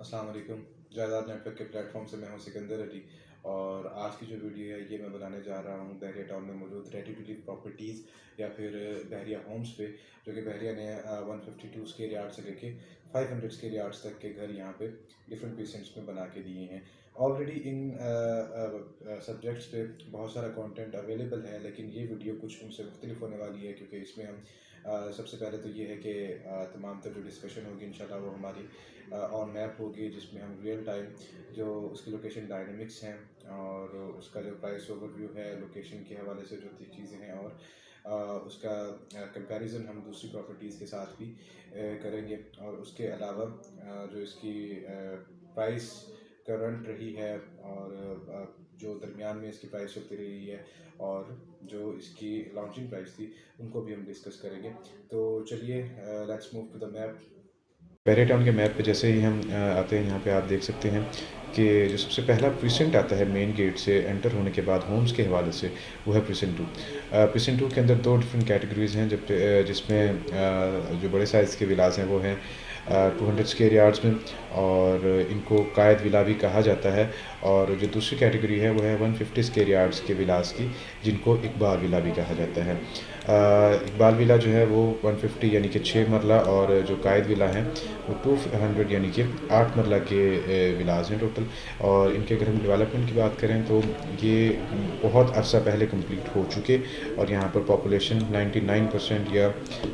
अस्सलाम वालेकुम। जायदाद नेटवर्क के प्लेटफॉर्म से मैं हूं सिकंदर अली और आज की जो वीडियो है ये मैं बनाने जा रहा हूं बहरिया टाउन में मौजूद रेडी टू लिव प्रॉपर्टीज़ या फिर बहरिया होम्स पे, जो कि बहरिया ने 152 स्क्वायर यार्ड से लेके 500 स्क्वायर यार्ड्स तक के घर यहाँ पे डिफरेंट पीसेंट्स में बना के दिए हैं। ऑलरेडी इन सब्जेक्ट्स पे बहुत सारा कंटेंट अवेलेबल है, लेकिन ये वीडियो कुछ उनसे मुख्तलिफ होने वाली है क्योंकि इसमें हम सबसे पहले तो ये है कि तमाम तर जो डिस्कशन होगी इंशाल्लाह वो हमारी ऑन मैप होगी, जिसमें हम रियल टाइम जो उसकी लोकेशन डायनेमिक्स हैं और उसका जो प्राइस ओवरव्यू है लोकेशन के हवाले से जो चीज़ें हैं, और उसका कंपैरिजन हम दूसरी प्रॉपर्टीज़ के साथ भी करेंगे। और उसके अलावा जो इसकी प्राइस करंट रही है और जो दरमियान में इसकी प्राइस चलती रही है और जो इसकी लॉन्चिंग प्राइस थी, उनको भी हम डिस्कस करेंगे। तो चलिए, let's move to the map. Bahria town के मैप पे जैसे ही हम आते हैं, यहाँ पे आप देख सकते हैं कि जो सबसे पहला प्रीसेंट आता है मेन गेट से एंटर होने के बाद होम्स के हवाले से, वो है प्रीसेंट 2। प्रीसेंट 2 के अंदर दो डिफरेंट कैटेगरीज़ हैं, जब जिसमें जो बड़े साइज़ के विलास हैं वो हैं 200 स्क्वायर यार्ड्स में, और इनको कायद विला भी कहा जाता है। और जो दूसरी कैटेगरी है वो है 150 स्क्वायर यार्ड्स के विलास की, जिनको इकबाल विला भी कहा जाता है। इकबाल विला जो है वो 150 यानी कि 6 मरला, और जो कायद विला हैं वो 200 यानी कि 8 मरला के विलास हैं टोटल। और इनके अगर हम डेवलपमेंट की बात करें तो ये बहुत अरसा पहले कंप्लीट हो चुके, और यहाँ पर पॉपुलेशन 99% या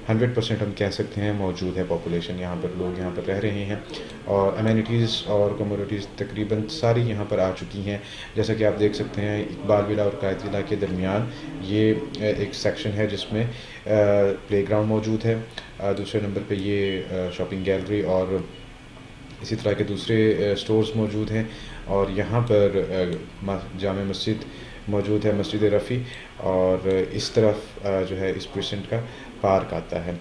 100% हम कह सकते हैं मौजूद है पॉपुलेशन। यहाँ पर लोग यहाँ पर रह रहे हैं और अमेनिटीज़ और कम्युनिटीज़ तकरीबन सारी यहाँ पर आ चुकी हैं। जैसा कि आप देख सकते हैं इकबाल विला और कायद विला के दरमियान ये एक सेक्शन है जिसमें प्लेग्राउंड मौजूद है। दूसरे नंबर पे ये शॉपिंग गैलरी और इसी तरह के दूसरे स्टोर्स मौजूद हैं। और यहाँ पर जामे मस्जिद मौजूद है, मस्जिद रफ़ी, और इस तरफ जो है इस प्रीसेंट का पार्क आता है।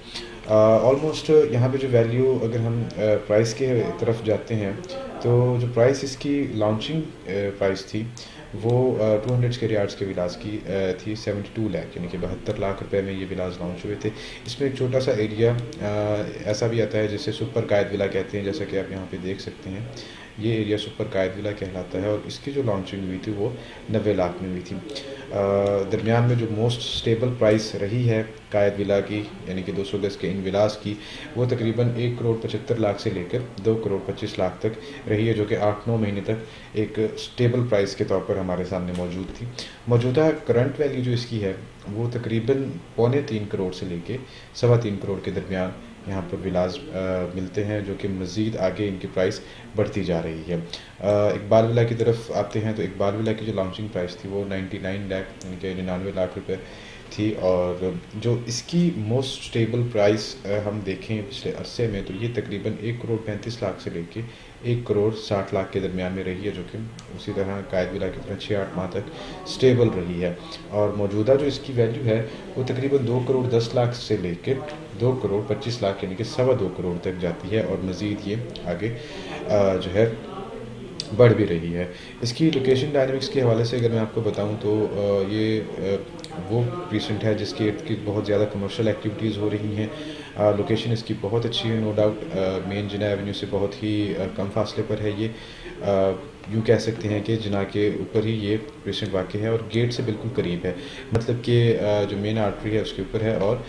ऑलमोस्ट यहाँ पे जो वैल्यू, अगर हम प्राइस के तरफ जाते हैं तो जो प्राइस इसकी लॉन्चिंग प्राइस थी वो 200 स्क्वायर यार्ड्स के विलास की थी 72 लाख, यानी कि 72 लाख रुपए में ये विलास लॉन्च हुए थे। इसमें एक छोटा सा एरिया ऐसा भी आता है जिसे सुपर कायद विला कहते हैं, जैसा कि आप यहाँ पे देख सकते हैं। ये एरिया सुपर कायद विला कहलाता है और इसकी जो लॉन्चिंग हुई थी वो 90 लाख में हुई थी। दरमियान में जो मोस्ट स्टेबल प्राइस रही है कायद विला की, यानी कि 200 गज के इन विलास की, वो तकरीबन 1 करोड़ 75 लाख से लेकर 2 करोड़ 25 लाख तक रही है, जो कि 8-9 महीने तक एक स्टेबल प्राइस के तौर पर हमारे सामने मौजूद थी। मौजूदा करंट वैल्यू जो इसकी है वो तकरीबन 2.25 करोड़ से लेके 3.25 करोड़ के दरमियान यहाँ पर विलास मिलते हैं, जो कि मज़ीद आगे इनकी प्राइस बढ़ती जा रही है। इकबाल विला की तरफ आते हैं तो इकबाल विला की जो लॉन्चिंग प्राइस थी वो 99 लाख यानी कि 99 लाख रुपए थी, और जो इसकी मोस्ट स्टेबल प्राइस हम देखें पिछले अरसे में तो ये तकरीबन 1 करोड़ 35 लाख से लेके 1 करोड़ 60 लाख के दरमियान में रही है, जो कि उसी तरह कायद विला की तरह 6-8 माह तक स्टेबल रही है। और मौजूदा जो इसकी वैल्यू है वो तकरीबन 2 करोड़ 10 लाख से लेकर 2 करोड़ 25 लाख यानी कि 2.25 करोड़ तक जाती है, और मज़ीद ये आगे जो है बढ़ भी रही है। इसकी लोकेशन डायनेमिक्स के हवाले से अगर मैं आपको बताऊं तो ये वो प्रीसेंट है जिसके इर्द गिर्द बहुत ज़्यादा कमर्शियल एक्टिविटीज़ हो रही हैं। लोकेशन इसकी बहुत अच्छी है, नो डाउट। मेन जिना एवेन्यू से बहुत ही कम फासले पर है ये। यूँ कह सकते हैं कि जिना के ऊपर ही ये प्रीसेंट वाक़ है और गेट से बिल्कुल करीब है, मतलब कि जो मेन आर्टरी है उसके ऊपर है। और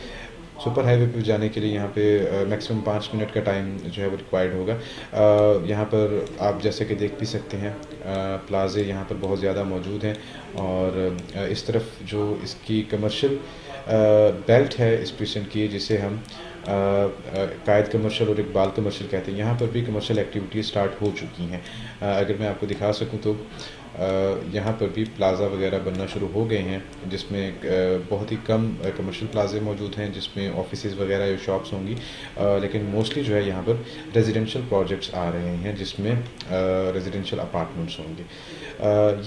सुपर हाईवे पे जाने के लिए यहाँ पे मैक्सिमम 5 मिनट का टाइम जो है वो रिक्वायर्ड होगा। यहाँ पर आप जैसे कि देख भी सकते हैं प्लाजे यहाँ पर बहुत ज़्यादा मौजूद हैं, और इस तरफ जो इसकी कमर्शियल बेल्ट है इस प्रीसेंट की, जिसे हम कायद कमर्शियल और इकबाल कमर्शियल कहते हैं, यहाँ पर भी कमर्शियल एक्टिविटीज़ स्टार्ट हो चुकी हैं। अगर मैं आपको दिखा सकूँ तो यहाँ पर भी प्लाज़ा वगैरह बनना शुरू हो गए हैं, जिसमें बहुत ही कम कमर्शियल प्लाजे मौजूद हैं जिसमें ऑफिसेज़ वगैरह या शॉप्स होंगी, लेकिन मोस्टली जो है यहाँ पर रेजिडेंशियल प्रोजेक्ट्स आ रहे हैं जिसमें रेजिडेंशियल अपार्टमेंट्स होंगे।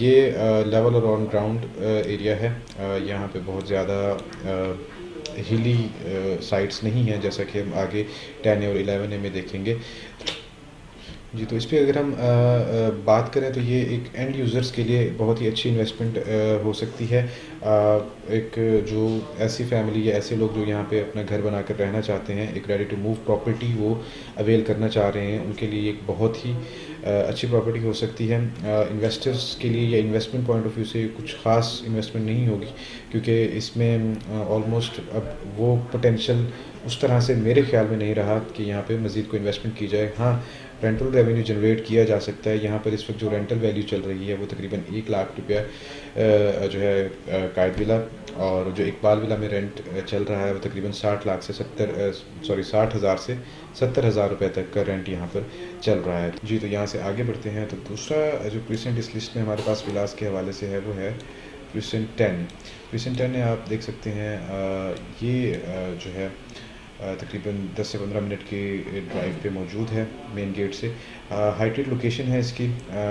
ये लेवल और ऑन ग्राउंड एरिया है। यहाँ पे बहुत ज़्यादा हिली साइट्स नहीं हैं, जैसा कि हम आगे 10 और 11 में देखेंगे। जी, तो इस पे अगर हम बात करें तो ये एक एंड यूज़र्स के लिए बहुत ही अच्छी इन्वेस्टमेंट हो सकती है। एक जो ऐसी फैमिली या ऐसे लोग जो यहाँ पे अपना घर बनाकर रहना चाहते हैं, एक रेडी टू मूव प्रॉपर्टी वो अवेल करना चाह रहे हैं, उनके लिए एक बहुत ही अच्छी प्रॉपर्टी हो सकती है। इन्वेस्टर्स के लिए या इन्वेस्टमेंट पॉइंट ऑफ व्यू से कुछ ख़ास इन्वेस्टमेंट नहीं होगी, क्योंकि इसमें ऑलमोस्ट अब वो पोटेंशियल उस तरह से मेरे ख़्याल में नहीं रहा कि यहाँ पे मज़ीद कोई इन्वेस्टमेंट की जाए। हाँ, रेंटल रेवेन्यू जनरेट किया जा सकता है। यहाँ पर इस वक्त जो रेंटल वैल्यू चल रही है वो तकरीबन 1 लाख रुपया जो है कायद विला, और जो इकबाल विला में रेंट चल रहा है वो तकरीबन 60 लाख से 60 हज़ार से 70 हज़ार रुपये तक का रेंट यहाँ पर चल रहा है। जी, तो यहाँ से आगे बढ़ते हैं। तो दूसरा जो प्रीसेंट इस लिस्ट में हमारे पास विलास के हवाले से है वो है प्रीसेंट 10। प्रीसेंट 10 आप देख सकते हैं, ये जो है तकरीबन 10 से 15 मिनट की ड्राइव पे मौजूद है मेन गेट से। हाइटेड लोकेशन है इसकी।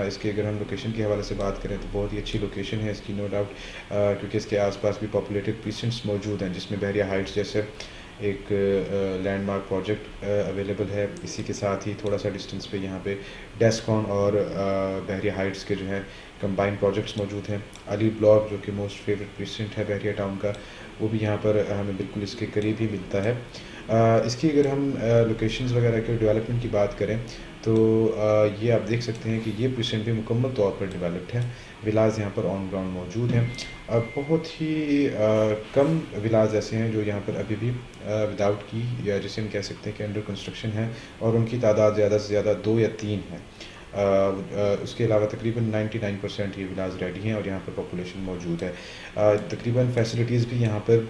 इसके अगर हम लोकेशन के हवाले से बात करें तो बहुत ही अच्छी लोकेशन है इसकी, नो डाउट, क्योंकि इसके आसपास भी पॉपुलेटेड प्रीसेंट्स मौजूद हैं, जिसमें बहरिया हाइट्स जैसे एक लैंडमार्क प्रोजेक्ट अवेलेबल है। इसी के साथ ही थोड़ा सा डिस्टेंस पे यहाँ पे डेस्कॉन और बहरिया हाइट्स के जो है कंबाइंड प्रोजेक्ट्स मौजूद हैं। अली ब्लॉक जो कि मोस्ट फेवरेट प्रीसेंट है बहरिया टाउन का, वो भी यहाँ पर हमें बिल्कुल इसके करीब ही मिलता है। इसकी अगर हम लोकेशंस वगैरह के डेवलपमेंट की बात करें तो ये आप देख सकते हैं कि ये प्रीसेंट भी मुकम्मल तौर पर डेवलप्ड है। विलाज यहाँ पर ऑन ग्राउंड मौजूद हैं। बहुत ही कम विलाज ऐसे हैं जो यहाँ पर अभी भी विदाउट की, या जिसे हम कह सकते हैं कि अंडर कंस्ट्रक्शन है, और उनकी तादाद ज़्यादा से ज़्यादा 2 या 3 है। उसके अलावा तकरीबन 99% ये विलाज रेडी हैं और यहाँ पर पॉपुलेशन मौजूद है। तकरीबन फैसिलिटीज़ भी यहाँ पर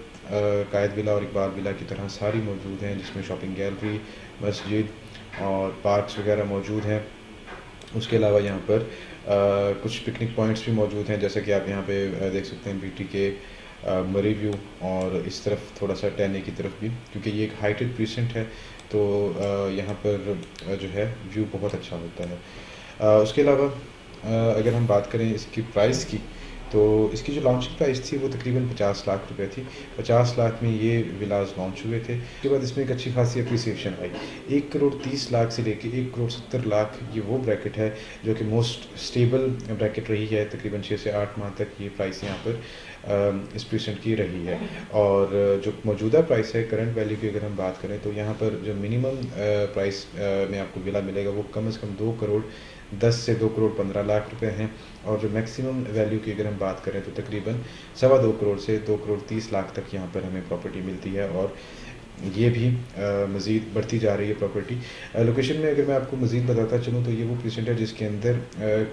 कायद विला और इकबाल विला की तरह सारी मौजूद हैं, जिसमें शॉपिंग गैलरी, मस्जिद और पार्क्स वगैरह मौजूद हैं। उसके अलावा यहाँ पर कुछ पिकनिक पॉइंट्स भी मौजूद हैं, जैसे कि आप यहाँ पे देख सकते हैं बीटी के मरी व्यू, और इस तरफ थोड़ा सा टैने की तरफ भी, क्योंकि ये एक हाइटेड प्रीसेंट है तो यहाँ पर जो है व्यू बहुत अच्छा होता है। उसके अलावा अगर हम बात करें इसकी प्राइस की, तो इसकी जो लॉन्चिंग प्राइस थी वो तकरीबन 50 लाख रुपए थी। 50 लाख में ये विलाज लॉन्च हुए थे। उसके बाद इसमें एक अच्छी खासी अप्रिसिएशन आई। 1 करोड़ 30 लाख से लेके 1 करोड़ 70 लाख, ये वो ब्रैकेट है जो कि मोस्ट स्टेबल ब्रैकेट रही है। तकरीबन 6 से 8 माह तक ये प्राइस यहाँ पर इस प्रीसेंट की रही है। और जो मौजूदा प्राइस है करंट वैल्यू की अगर हम बात करें तो यहाँ पर जो मिनिमम प्राइस में आपको विला मिलेगा वो कम से कम 2 करोड़ 10 से 2 करोड़ 15 लाख रुपए हैं, और जो मैक्सिमम वैल्यू की अगर हम बात करें तो तकरीबन 2.25 करोड़ से 2 करोड़ 30 लाख तक यहाँ पर हमें प्रॉपर्टी मिलती है, और ये भी मज़ीद बढ़ती जा रही है प्रॉपर्टी। लोकेशन में अगर मैं आपको मज़ीद बताता चलूँ तो ये वो प्रीसेंट है जिसके अंदर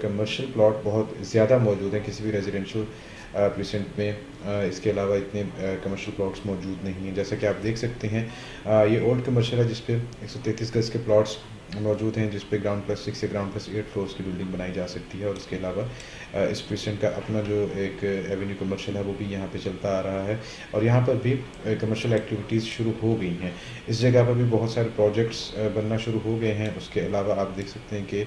कमर्शियल प्लॉट बहुत ज़्यादा मौजूद हैं। किसी भी रेजिडेंशियल प्रीसेंट में इसके अलावा इतने कमर्शियल प्लॉट्स मौजूद नहीं हैं। जैसा कि आप देख सकते हैं, ये ओल्ड कमर्शियल है जिस पे 133 गज के प्लॉट्स मौजूद हैं, जिस पे ग्राउंड+6 या ग्राउंड+8 फ्लोर्स की बिल्डिंग बनाई जा सकती है। और उसके अलावा इस प्रीसेंट का अपना जो एक एवेन्यू कमर्शियल है वो भी यहाँ पे चलता आ रहा है, और यहाँ पर भी कमर्शियल एक्टिविटीज़ शुरू हो गई हैं। इस जगह पर भी बहुत सारे प्रोजेक्ट्स बनना शुरू हो गए हैं। उसके अलावा आप देख सकते हैं कि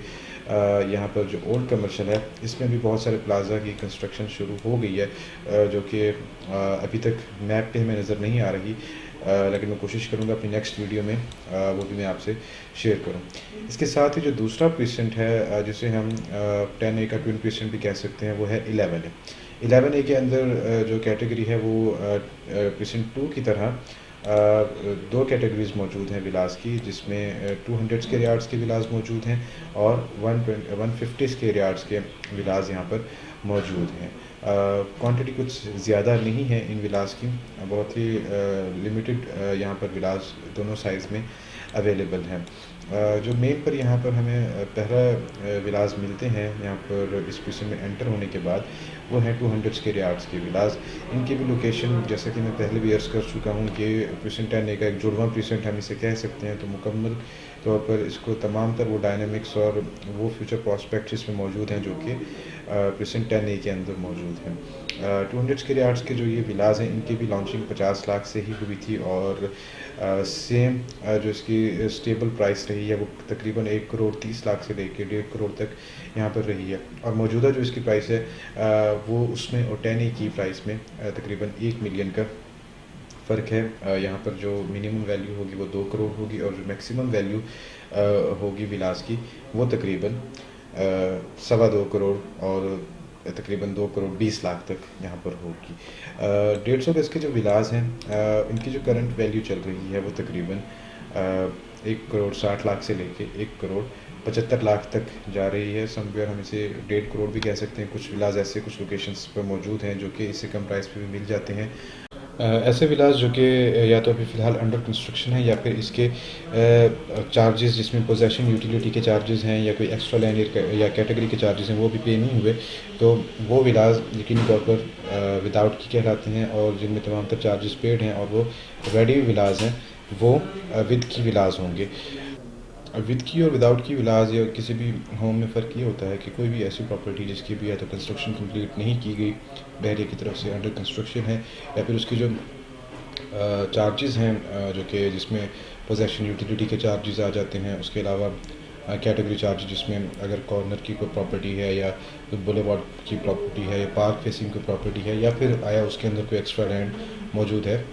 यहाँ पर जो ओल्ड कमर्शियल है इसमें भी बहुत सारे प्लाजा की कंस्ट्रक्शन शुरू हो गई है, जो कि अभी तक मैप पे हमें नज़र नहीं आ रही, लेकिन मैं कोशिश करूँगा अपनी नेक्स्ट वीडियो में वो भी मैं आपसे शेयर करूँ। इसके साथ ही जो दूसरा प्रीसेंट है जिसे हम 10A का ट्विन प्रीसेंट भी कह सकते हैं वो है 11A। 11A के अंदर जो कैटेगरी है वो प्रीसेंट 2 की तरह 2 कैटेगरीज मौजूद हैं विलास की, जिसमें 200 स्क्वायर यार्ड्स के विलास मौजूद हैं और 150 स्क्वायर यार्ड्स के विलास यहाँ पर मौजूद हैं। क्वांटिटी कुछ ज़्यादा नहीं है इन विलास की, बहुत ही लिमिटेड यहाँ पर विलास दोनों साइज़ में अवेलेबल हैं। जो मेन पर यहाँ पर हमें पहला विलास मिलते हैं यहाँ पर इस प्रीसेंट में एंटर होने के बाद, वो है 200 स्क्वायर यार्ड्स के विलास। इनकी भी लोकेशन जैसा कि मैं पहले भी अर्ज़ कर चुका हूँ कि प्रीसेंट 10A का एक जुड़वां प्रीसेंट हम इसे कह सकते हैं। तो मुकम्मल तौर पर इसको तमाम तर वो डायनामिक्स और वो फ्यूचर प्रॉस्पेक्ट्स इसमें मौजूद हैं जो कि प्रीसेंट 10A के अंदर मौजूद हैं। 200 स्क्वायर यार्ड्स के जो ये विलास हैं इनकी भी लॉन्चिंग 50 लाख से ही हुई थी, और सेम जो इसकी स्टेबल प्राइस रही है वो तकरीबन 1 करोड़ 30 लाख से लेकर 1.5 करोड़ तक यहाँ पर रही है। और मौजूदा जो इसकी प्राइस है वो उसमें और 10A की प्राइस में तकरीबन 1 मिलियन का फ़र्क है। यहाँ पर जो मिनिमम वैल्यू होगी वो 2 करोड़ होगी और जो मैक्सिमम वैल्यू होगी विलास की वो तकरीबन 2.25 करोड़ और तकरीबन 2 करोड़ 20 लाख तक यहाँ पर होगी। 150 गज के जो विलास हैं इनकी जो करंट वैल्यू चल रही है वो तकरीबन 1 करोड़ 60 लाख से लेके 1 करोड़ 75 लाख तक जा रही है। समवेयर हम इसे 1.5 करोड़ भी कह सकते हैं। कुछ विलास ऐसे कुछ लोकेशंस पर मौजूद हैं जो कि इससे कम प्राइस पे भी मिल जाते हैं। ऐसे विलास जो कि या तो अभी फ़िलहाल अंडर कंस्ट्रक्शन है या फिर इसके चार्जेस जिसमें पोजेसन यूटिलिटी के चार्जेस हैं या कोई एक्स्ट्रा लैंड या कैटेगरी के चार्जेस हैं वो भी पे नहीं हुए, तो वो विलास यकीनी तौर पर विदाउट की कहलाते हैं और जिनमें तमाम तर चार्जेस पेड हैं और वो रेडी विलास हैं वो विद की विलास होंगे। विद की और विदाउट की विलास या किसी भी होम में फ़र्क ये होता है कि कोई भी ऐसी प्रॉपर्टी जिसकी भी या तो कंस्ट्रक्शन कंप्लीट नहीं की गई, बहरिया की तरफ से अंडर कंस्ट्रक्शन है, या फिर उसकी जो चार्जेस हैं जो कि जिसमें पोजेसन यूटिलिटी के चार्जेस आ जाते हैं, उसके अलावा कैटेगरी चार्ज जिसमें अगर कॉर्नर की कोई प्रॉपर्टी है या बुलेवार्ड की प्रॉपर्टी है या पार्क फेसिंग की प्रॉपर्टी है या फिर आया उसके अंदर कोई एक्स्ट्रा लैंड मौजूद है,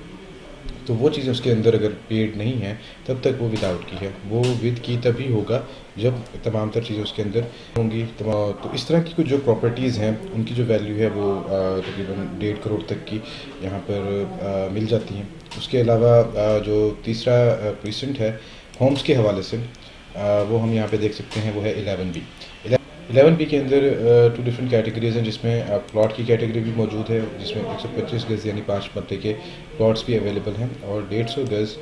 तो वो चीज़ें उसके अंदर अगर पेड नहीं है तब तक वो विदाउट की है। वो विद की तभी होगा जब तमाम तर चीज़ें उसके अंदर होंगी। तो इस तरह की कुछ जो प्रॉपर्टीज़ हैं उनकी जो वैल्यू है वो तकरीबन 1.5 करोड़ तक की यहाँ पर मिल जाती हैं। उसके अलावा जो तीसरा प्रीसेंट है होम्स के हवाले से वो हम यहाँ पे देख सकते हैं, वो है 11B। 11B के अंदर 2 डिफरेंट कैटेगरीज हैं जिसमें प्लॉट की कैटेगरी भी मौजूद है जिसमें 125 गज़ यानी 5 मरले के प्लॉट्स भी अवेलेबल हैं और 150 गज़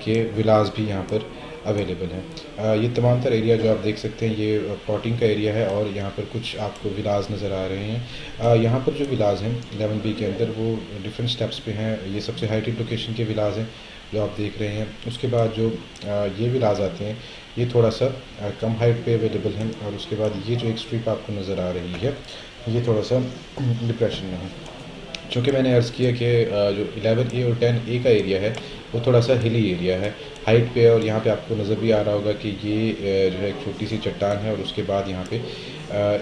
के विलास भी यहाँ पर अवेलेबल हैं। ये तमाम तर एरिया जो आप देख सकते हैं ये प्लॉटिंग का एरिया है और यहाँ पर कुछ आपको विलास नज़र आ रहे हैं। यहाँ पर जो विलास हैं 11B के अंदर वो डिफरेंट स्टेप्स पे हैं। ये सबसे हाईटेड लोकेशन के विलास हैं जो आप देख रहे हैं। उसके बाद जो ये विलास आते हैं ये थोड़ा सा कम हाइट पे अवेलेबल हैं और उसके बाद ये जो एक स्ट्रिप आपको नज़र आ रही है ये थोड़ा सा डिप्रेशन में है। चूँकि मैंने अर्ज़ किया कि जो 11A और 10A का एरिया है वो थोड़ा सा हिली एरिया है हाइट पे, और यहाँ पे आपको नज़र भी आ रहा होगा कि ये जो है एक छोटी सी चट्टान है और उसके बाद यहाँ पे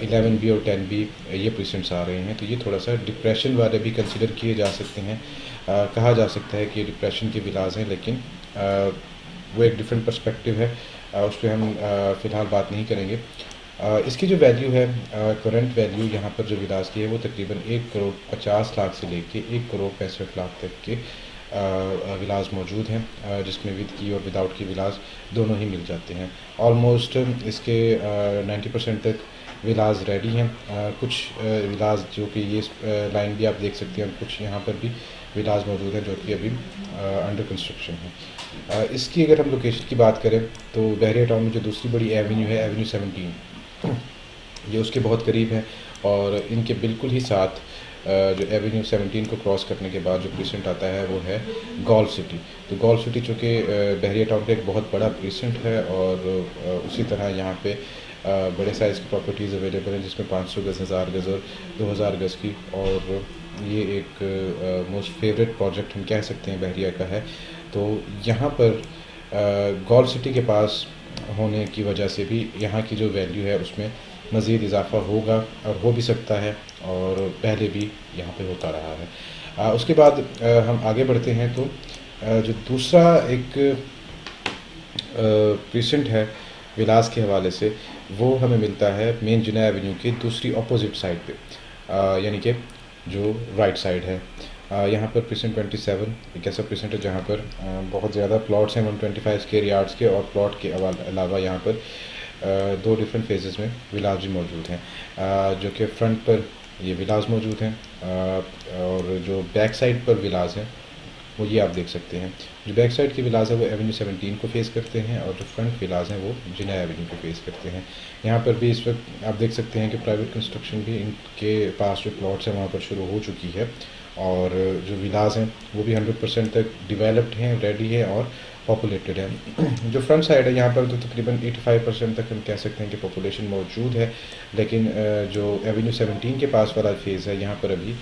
11B और 10B ये प्रीसेंट्स आ रहे हैं, तो ये थोड़ा सा डिप्रेशन वाले भी कंसिडर किए जा सकते हैं। कहा जा सकता है कि ये डिप्रेशन के विलास हैं, लेकिन वो एक डिफरेंट पर्सपेक्टिव है, उस पर हम फ़िलहाल बात नहीं करेंगे। इसकी जो वैल्यू है करंट वैल्यू यहाँ पर जो विलास की है वो तकरीबन 1 करोड़ 50 लाख से लेके 1 करोड़ 65 लाख तक के विलास मौजूद हैं जिसमें विद की और विदाउट की विलास दोनों ही मिल जाते हैं। ऑलमोस्ट इसके 90% तक विलास रेडी हैं। कुछ विलास जो कि ये लाइन भी आप देख सकते हैं, कुछ यहाँ पर भी विलास मौजूद हैं जो कि अभी अंडर कंस्ट्रक्शन है। इसकी अगर हम लोकेशन की बात करें तो बहरिया टाउन में जो दूसरी बड़ी एवेन्यू है एवेन्यू 17 ये उसके बहुत करीब है और इनके बिल्कुल ही साथ जो एवेन्यू 17 को क्रॉस करने के बाद जो प्रीसेंट आता है वो है गोल्फ सिटी। तो गोल्फ सिटी चूँकि बहरिया टाउन का एक बहुत बड़ा प्रीसेंट है और उसी तरह यहाँ पे बड़े साइज़ की प्रॉपर्टीज़ अवेलेबल हैं जिसमें 500 गज़ 1000 गज़ और 2000 गज़ की, और ये एक मोस्ट फेवरेट प्रोजेक्ट हम कह सकते हैं बहरिया का है। तो यहाँ पर गोल्फ सिटी के पास होने की वजह से भी यहाँ की जो वैल्यू है उसमें मज़ीद इजाफ़ा होगा और हो भी सकता है और पहले भी यहाँ पे होता रहा है। उसके बाद हम आगे बढ़ते हैं तो जो दूसरा एक प्रीसेंट है विलास के हवाले से वो हमें मिलता है मेन जुनैद एवेन्यू के दूसरी अपोजिट साइड पे, यानी कि जो राइट साइड है। यहाँ पर प्रीसेंट 27 एक ऐसा प्रीसेंट है जहाँ पर बहुत ज़्यादा प्लॉट्स हैं 125 स्क्वायर यार्ड्स के, और प्लॉट के अलावा यहाँ पर 2 डिफरेंट फेजेस में विलास भी मौजूद हैं। जो कि फ्रंट पर ये विलास मौजूद हैं और जो बैक साइड पर विलास हैं वो ये आप देख सकते हैं। जो बैक साइड के विलास है वो एवेन्यू 17 को फेस करते हैं और जो फ्रंट विलास हैं वो जुनैद एवेन्यू को फेस करते हैं। यहाँ पर भी इस वक्त आप देख सकते हैं कि प्राइवेट कंस्ट्रक्शन भी इनके पास जो प्लॉट्स हैं वहाँ पर शुरू हो चुकी है और जो विलास हैं वो भी 100% तक डिवेलप्ड हैं, रेडी है और पॉपुलेटेड है। जो फ्रंट साइड है यहाँ पर तो तकरीबन 85% तक हम कह सकते हैं कि पॉपुलेशन मौजूद है, लेकिन जो एवेन्यू 17 के पास वाला फेज़ है यहाँ पर अभी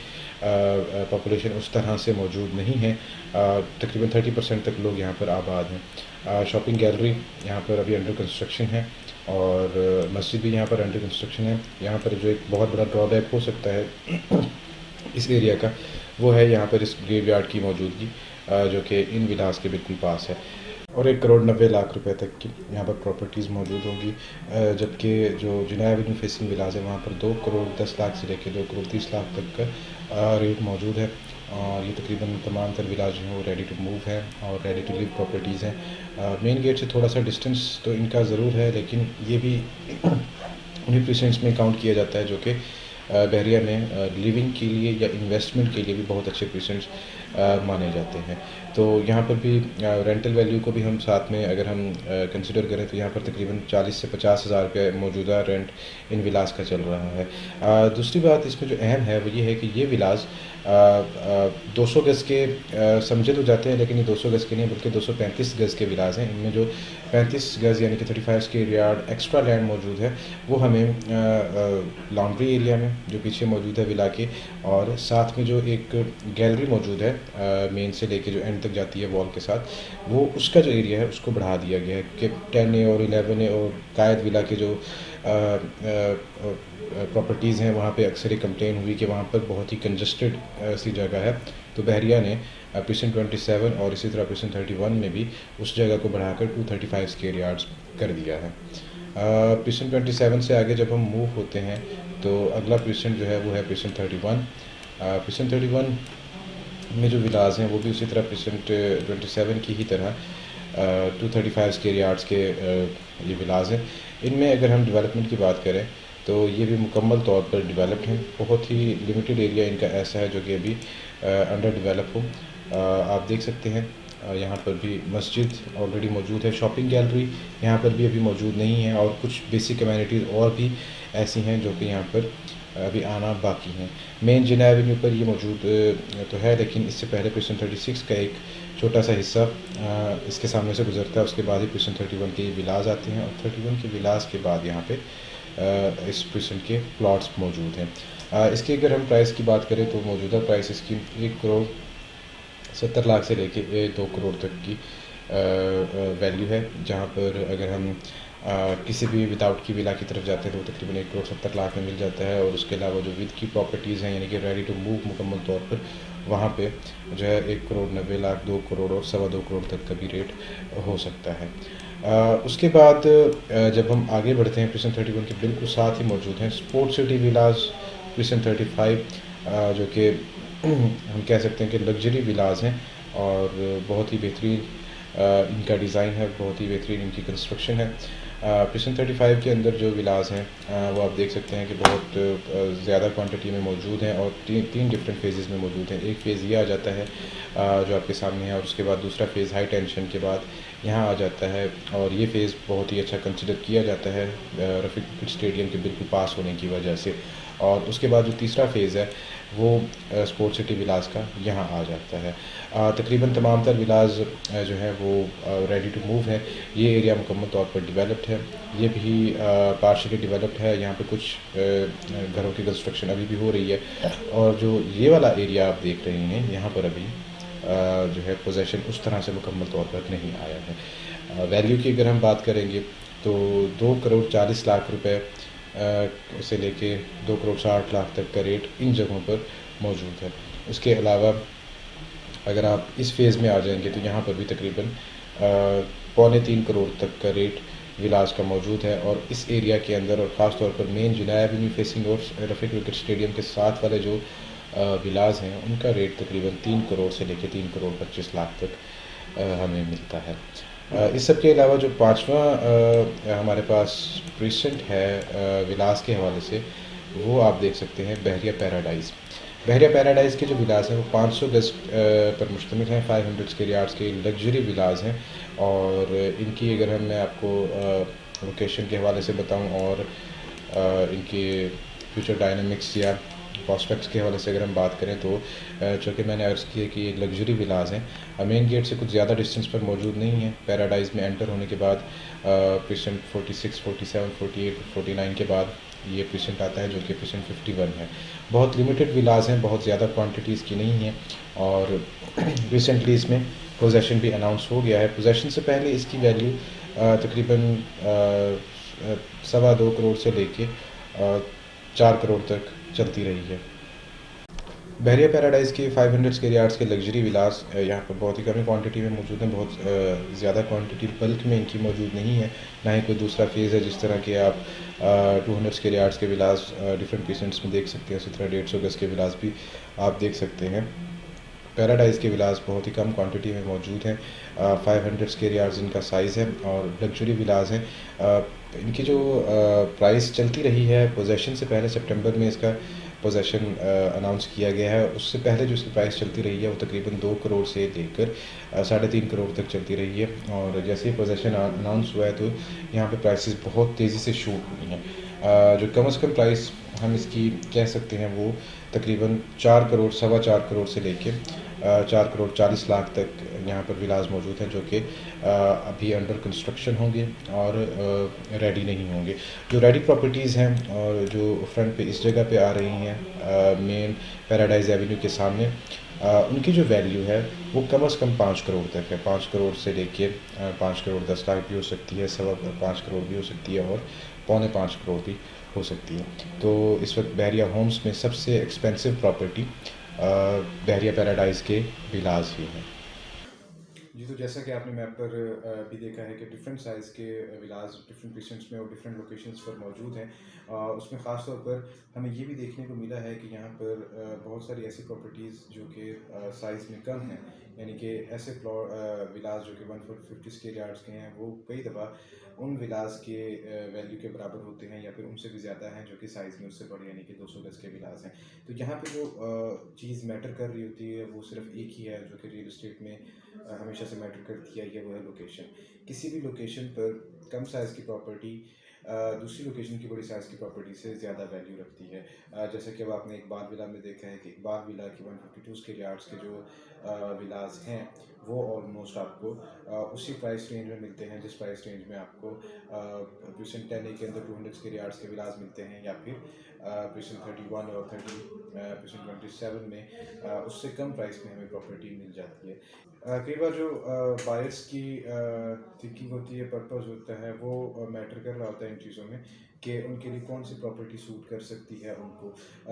पॉपुलेशन उस तरह से मौजूद नहीं है। तकरीबन 30% तक लोग यहाँ पर आबाद हैं। शॉपिंग गैलरी यहाँ पर अभी अंडर कंस्ट्रक्शन है और मस्जिद भी यहाँ पर अंडर कंस्ट्रक्शन है। यहाँ पर जो एक बहुत बड़ा ड्रॉबैक हो सकता है इस एरिया का वो है यहाँ पर इस ग्रेवयार्ड की मौजूदगी। जो कि इन विलास के बिल्कुल पास है। और 1,90,00,000 रुपए तक की यहाँ पर प्रॉपर्टीज़ मौजूद होंगी, जबकि जो जुनैद एवेन्यू फेसिंग विलास है वहाँ पर 2,10,00,000 से लेकर 2,30,00,000 तक का रेट मौजूद है। और ये तकरीबन तमाम तर विलास जो हैं वो रेडी टू मूव हैं और रेडी टू लिव प्रॉपर्टीज़ हैं। मेन गेट से थोड़ा सा डिस्टेंस तो इनका ज़रूर है, लेकिन ये भी उन्हीं प्रेसिडेंट्स में काउंट किया जाता है जो कि बहरिया में लिविंग के लिए या इन्वेस्टमेंट के लिए भी बहुत अच्छे प्रेसिडेंट्स माने जाते हैं। तो यहाँ पर भी रेंटल वैल्यू को भी हम साथ में अगर हम कंसिडर करें तो यहाँ पर तकरीबन 40 से 50,000 रुपये मौजूदा रेंट इन विलास का चल रहा है। दूसरी बात इसमें जो अहम है वो ये है कि ये विलास 200 गज़ के समझे तो जाते हैं, लेकिन ये 200 गज़ के नहीं बल्कि 235 गज़ के विलास हैं। इनमें जो 35 गज़ यानी कि 35 स्क्वायर यार्ड एक्स्ट्रा लैंड मौजूद है वो हमें लॉन्ड्री एरिया में जो पीछे मौजूद है विला के, और साथ में जो एक गैलरी मौजूद है मेन से लेके जो एंड तक जाती है वॉल के साथ, वो उसका जो एरिया है उसको बढ़ा दिया गया है कि 10A और 11A और कायद विला के जो प्रॉपर्टीज़ हैं वहाँ पे अक्सर ही कंप्लेन हुई कि वहाँ पर बहुत ही कंजस्टेड सी जगह है। तो बहरिया ने प्रेसिडेंट 27 और इसी तरह प्रेसिडेंट 31 में भी उस जगह को बढ़ाकर 235 स्क्वायर यार्ड्स कर दिया है। प्रेसिडेंट 27 से आगे जब हम मूव होते हैं तो अगला प्रेसिडेंट जो है वो है प्रेसिडेंट 31। प्रेसिडेंट 31 में जो विलास हैं वो भी उसी तरह प्रेसिडेंट 27 की ही तरह 235 स्क्वायर यार्ड्स के ये विलास हैं। इनमें अगर हम डेवलपमेंट की बात करें तो ये भी मुकम्मल तौर पर डेवलप्ड हैं। बहुत ही लिमिटेड एरिया इनका ऐसा है जो कि अभी अंडर डेवलप हो। आप देख सकते हैं यहाँ पर भी मस्जिद ऑलरेडी मौजूद है, शॉपिंग गैलरी यहाँ पर भी अभी मौजूद नहीं है, और कुछ बेसिक कम्युनिटीज़ और भी ऐसी हैं जो कि यहाँ पर अभी आना बाकी हैं। मेन जिना एवेन्यू पर ये मौजूद तो है, लेकिन इससे पहले प्रेसिडेंट 36 का एक छोटा सा हिस्सा इसके सामने से गुजरता है, उसके बाद ही प्रेसिडेंट 31 के विलास आते हैं, और 31 के विलास के बाद यहाँ पे इस प्रेसिडेंट के प्लॉट्स मौजूद हैं। इसकी अगर हम प्राइस की बात करें तो मौजूदा प्राइस इसकी 1,70,00,000 से लेके 2 करोड़ तक की वैल्यू है। जहाँ पर अगर हम किसी भी विदाउट की विला की तरफ जाते हैं तो तकरीबन 1,70,00,000 में मिल जाता है, और उसके अलावा जो विद की प्रॉपर्टीज़ हैं यानी कि रेडी टू मूव मुकम्मल तौर पर, वहाँ पे जो है 1,90,00,000, 2 करोड़ और 2.25 करोड़ तक का भी रेट हो सकता है। उसके बाद जब हम आगे बढ़ते हैं, प्रेसिडेंट 31 के बिल्कुल साथ ही मौजूद हैं स्पोर्ट सिटी विलास प्रेसिडेंट 35, जो कि हम कह सकते हैं कि लग्जरी विलास हैं और बहुत ही बेहतरीन इनका डिज़ाइन है, बहुत ही बेहतरीन इनकी कंस्ट्रक्शन है। प्रेसिडेंट 35 के अंदर जो विलास हैं वो आप देख सकते हैं कि बहुत ज़्यादा क्वांटिटी में मौजूद हैं और तीन डिफरेंट फेजेस में मौजूद हैं। एक फ़ेज़ ये आ जाता है जो आपके सामने है, और उसके बाद दूसरा फ़ेज़ हाई टेंशन के बाद यहाँ आ जाता है, और ये फ़ेज़ बहुत ही अच्छा कंसिडर किया जाता है रफ़ीक क्रिकेट स्टेडियम के बिल्कुल पास होने की वजह से। और उसके बाद जो तीसरा फ़ेज़ है वो स्पोर्ट सिटी विलास का यहाँ आ जाता है। तकरीबन तमाम तर विलास जो है वो रेडी टू मूव है। ये एरिया मुकम्मल तौर पर डेवलप्ड है, ये भी पार्शली डेवलप्ड है। यहाँ पे कुछ घरों की कंस्ट्रक्शन अभी भी हो रही है, और जो ये वाला एरिया आप देख रहे हैं यहाँ पर अभी जो है पोजेसन उस तरह से मुकम्मल तौर पर नहीं आया है। वैल्यू की अगर हम बात करेंगे तो 2,40,00,000 रुपये से लेके 2,60,00,000 तक का रेट इन जगहों पर मौजूद है। उसके अलावा अगर आप इस फेज़ में आ जाएंगे तो यहाँ पर भी तकरीबन 2.25 करोड़ तक का रेट विलास का मौजूद है। और इस एरिया के अंदर और ख़ास तौर पर मेन जुनैद एवेन्यू फेसिंग और रफ़ीक क्रिकेट स्टेडियम के साथ वाले जो विलास हैं उनका रेट तकरीबन 3 करोड़ से लेकर 3,25,00,000 तक हमें मिलता है। इस सब के अलावा जो पाँचवा हमारे पास प्रेसिडेंट है विलास के हवाले से, वो आप देख सकते हैं बहरिया पैराडाइज़। बहरिया पैराडाइज़ के जो विलास हैं वो 500 गज़ पर मुश्तमिल हैं, 500 स्क्वायर यार्ड्स के लग्जरी विलास हैं। और इनकी अगर मैं आपको लोकेशन के हवाले से बताऊं और इनके फ्यूचर डायनामिक्स या प्रॉस्पेक्ट्स के हवाले से अगर हम बात करें तो चूँकि मैंने अर्ज़ किया कि ये लग्जरी विलास हैं, मेन गेट से कुछ ज़्यादा डिस्टेंस पर मौजूद नहीं है। पैराडाइज़ में एंटर होने के बाद प्रेसिडेंट 46, 47, 48, 49 के बाद ये प्रेसिडेंट आता है जो कि प्रेसिडेंट 51 है। बहुत लिमिटेड विलास हैं, बहुत ज़्यादा क्वांटिटीज़ की नहीं हैं, और रिसेंटली इसमें पोजेसन भी अनाउंस हो गया है। पोजेसन से पहले इसकी वैल्यू तकरीबन 2.25 करोड़ से लेके 4 करोड़ तक चलती रही है। बहरिया पैराडाइज़ के 500 स्क्वायर यार्ड्स के लग्जरी विलास यहाँ पर बहुत ही कम क्वांटिटी में मौजूद हैं। बहुत ज़्यादा क्वांटिटी बल्क में इनकी मौजूद नहीं है। ना ही कोई दूसरा फेज़ है जिस तरह के आप 200 स्क्वायर यार्ड्स के विलास डिफरेंट पीसेंट्स में देख सकते हैं। उसी तरह 150 गज़ के विलास भी आप देख सकते हैं। पैराडाइज़ के विलास बहुत ही कम क्वांटिटी में मौजूद हैं। 500 स्क्वायर यार्ड्स इनका साइज़ है और लग्जरी विलास हैं। इनकी जो प्राइस चलती रही है पोजेसन से पहले, सितंबर में इसका पोजेसन अनाउंस किया गया है। उससे पहले जो इसकी प्राइस चलती रही है वो तकरीबन 2 करोड़ से लेकर 3.5 करोड़ तक चलती रही है। और जैसे ही पोजेसन अनाउंस हुआ है तो यहाँ पे प्राइसेस बहुत तेज़ी से शूट हुई हैं। जो कम से कम प्राइस हम इसकी कह सकते हैं वो तकरीबन 4 करोड़, 4.25 करोड़ से लेके 4 करोड़ 40 लाख तक यहाँ पर विलास मौजूद हैं, जो कि अभी अंडर कंस्ट्रक्शन होंगे और रेडी नहीं होंगे। जो रेडी प्रॉपर्टीज़ हैं और जो फ्रंट पे इस जगह पे आ रही हैं मेन पैराडाइज एवेन्यू के सामने, उनकी जो वैल्यू है वो कम से कम 5 करोड़ तक है। 5 करोड़ से लेके 5 करोड़ 10 लाख भी हो सकती है, 5.25 करोड़ भी हो सकती है और 4.25 करोड़ भी हो सकती है। तो इस वक्त बहरिया होम्स में सबसे एक्सपेंसिव प्रॉपर्टी बहरिया पैराडाइज़ के विलास ही हैं। जी, तो जैसा कि आपने मैप पर भी देखा है कि डिफरेंट साइज़ के विलास डिफरेंट प्रीसेंट्स में और डिफरेंट लोकेशंस पर मौजूद हैं। उसमें ख़ास तौर पर हमें ये भी देखने को मिला है कि यहाँ पर बहुत सारी ऐसी प्रॉपर्टीज़ जो कि साइज़ में कम हैं, यानी कि ऐसे विलास जो कि 150 स्क्वायर यार्ड्स के हैं, वो कई दफ़ा उन विलास के वैल्यू के बराबर होते हैं या फिर उनसे भी ज़्यादा हैं जो कि साइज़ में उससे बड़े, यानी कि 200 गज़ के विलास हैं। तो यहाँ पे जो चीज़ मैटर कर रही होती है वो सिर्फ एक ही है, जो कि रियल एस्टेट में हमेशा से मैटर करती आई है, वो है लोकेशन। किसी भी लोकेशन पर कम साइज़ की प्रॉपर्टी दूसरी लोकेशन की बड़ी साइज़ की प्रॉपर्टी से ज़्यादा वैल्यू रखती है। जैसे कि अब आपने इकबाल विला में देखा है कि इकबाल विला की 152 स्क्वायर यार्ड्स के जो विलास हैं वो ऑलमोस्ट आपको उसी प्राइस रेंज में मिलते हैं जिस प्राइस रेंज में आपको प्रीसेंट 10A के अंदर 200 स्क्वायर यार्ड्स के विलास मिलते हैं, या फिर प्रीसेंट 31 और 30 प्रीसेंट 27 में उससे कम प्राइस में हमें प्रॉपर्टी मिल जाती है। कई बार जो बायर्स की थिंकिंग होती है, पर्पस होता है, वो मैटर कर रहा होता है इन चीज़ों में कि उनके लिए कौन सी प्रॉपर्टी सूट कर सकती है उनको।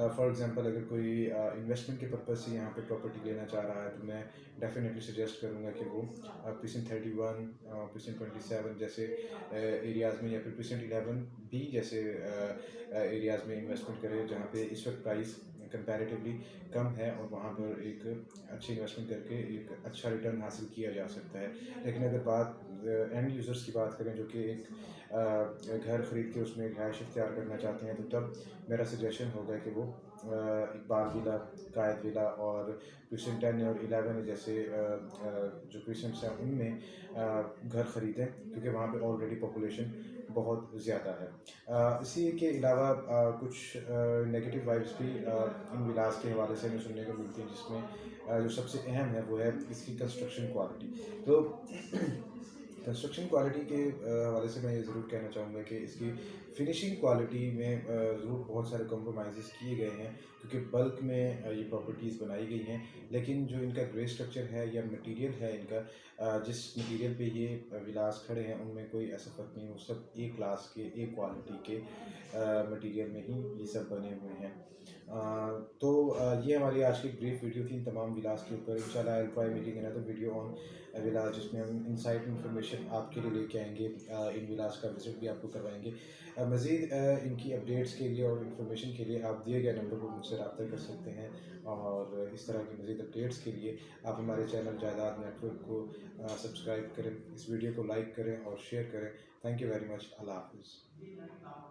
फॉर एग्जांपल अगर कोई इन्वेस्टमेंट के पर्पस से यहाँ पे प्रॉपर्टी लेना चाह रहा है तो मैं डेफिनेटली सजेस्ट करूँगा कि वो प्रीसेंट 31, प्रीसेंट 27 जैसे एरियाज़ में, या फिर प्रीसेंट 11 भी जैसे एरियाज़ में इन्वेस्टमेंट करे जहाँ पे इस वक्त प्राइस कंपैरेटिवली कम है और वहाँ पर एक अच्छी इन्वेस्टमेंट करके एक अच्छा रिटर्न हासिल किया जा सकता है। लेकिन अगर बात एंड यूज़र्स की बात करें जो कि एक घर ख़रीद के उसमें रिहाइश इख्तियार करना चाहते हैं, तो तब मेरा सजेशन होगा कि वो इकबाल विला, कायद विला और प्रीसेंट 10 और 11 जैसे जो प्रीसेंट्स हैं उनमें घर ख़रीदें, क्योंकि वहाँ पे ऑलरेडी पॉपुलेशन बहुत ज़्यादा है। इसी के अलावा कुछ नेगेटिव वाइब्स भी इन विलास के हवाले से हमें सुनने को मिलती हैं, जिसमें जो सबसे अहम है वो है इसकी कंस्ट्रक्शन क्वालिटी। तो कंस्ट्रक्शन क्वालिटी के हवाले से मैं ये ज़रूर कहना चाहूँगा कि इसकी फिनिशिंग क्वालिटी में ज़रूर बहुत सारे कॉम्प्रोमाइज़ किए गए हैं, क्योंकि बल्क में ये प्रॉपर्टीज़ बनाई गई हैं। लेकिन जो इनका ग्रे स्ट्रक्चर है या मटेरियल है इनका, जिस मटेरियल पे ये विलास खड़े हैं उनमें कोई ऐसा फ़र्क नहीं, वो सब ए क्लास के, ए क्वालिटी के मटेरियल में ही ये सब बने हुए हैं। तो ये हमारी आज की ब्रीफ वीडियो थी इन तमाम विलास के ऊपर। इंशाल्लाह I will try making another video on Vilas, जिसमें हम इनसाइट इन्फॉर्मेशन आपके लिए लेके आएंगे। इन विलास का विजिट भी आपको करवाएंगे। मज़ीद इनकी अपडेट्स के लिए और इन्फॉर्मेशन के लिए आप दिए गए नंबर पर मुझसे रब्ता कर सकते हैं, और इस तरह की मज़ीद अपडेट्स के लिए आप हमारे चैनल जायदाद नेटवर्क को सब्सक्राइब करें, इस वीडियो को लाइक करें और शेयर करें। Thank you very much. अल्लाह हाफिज़।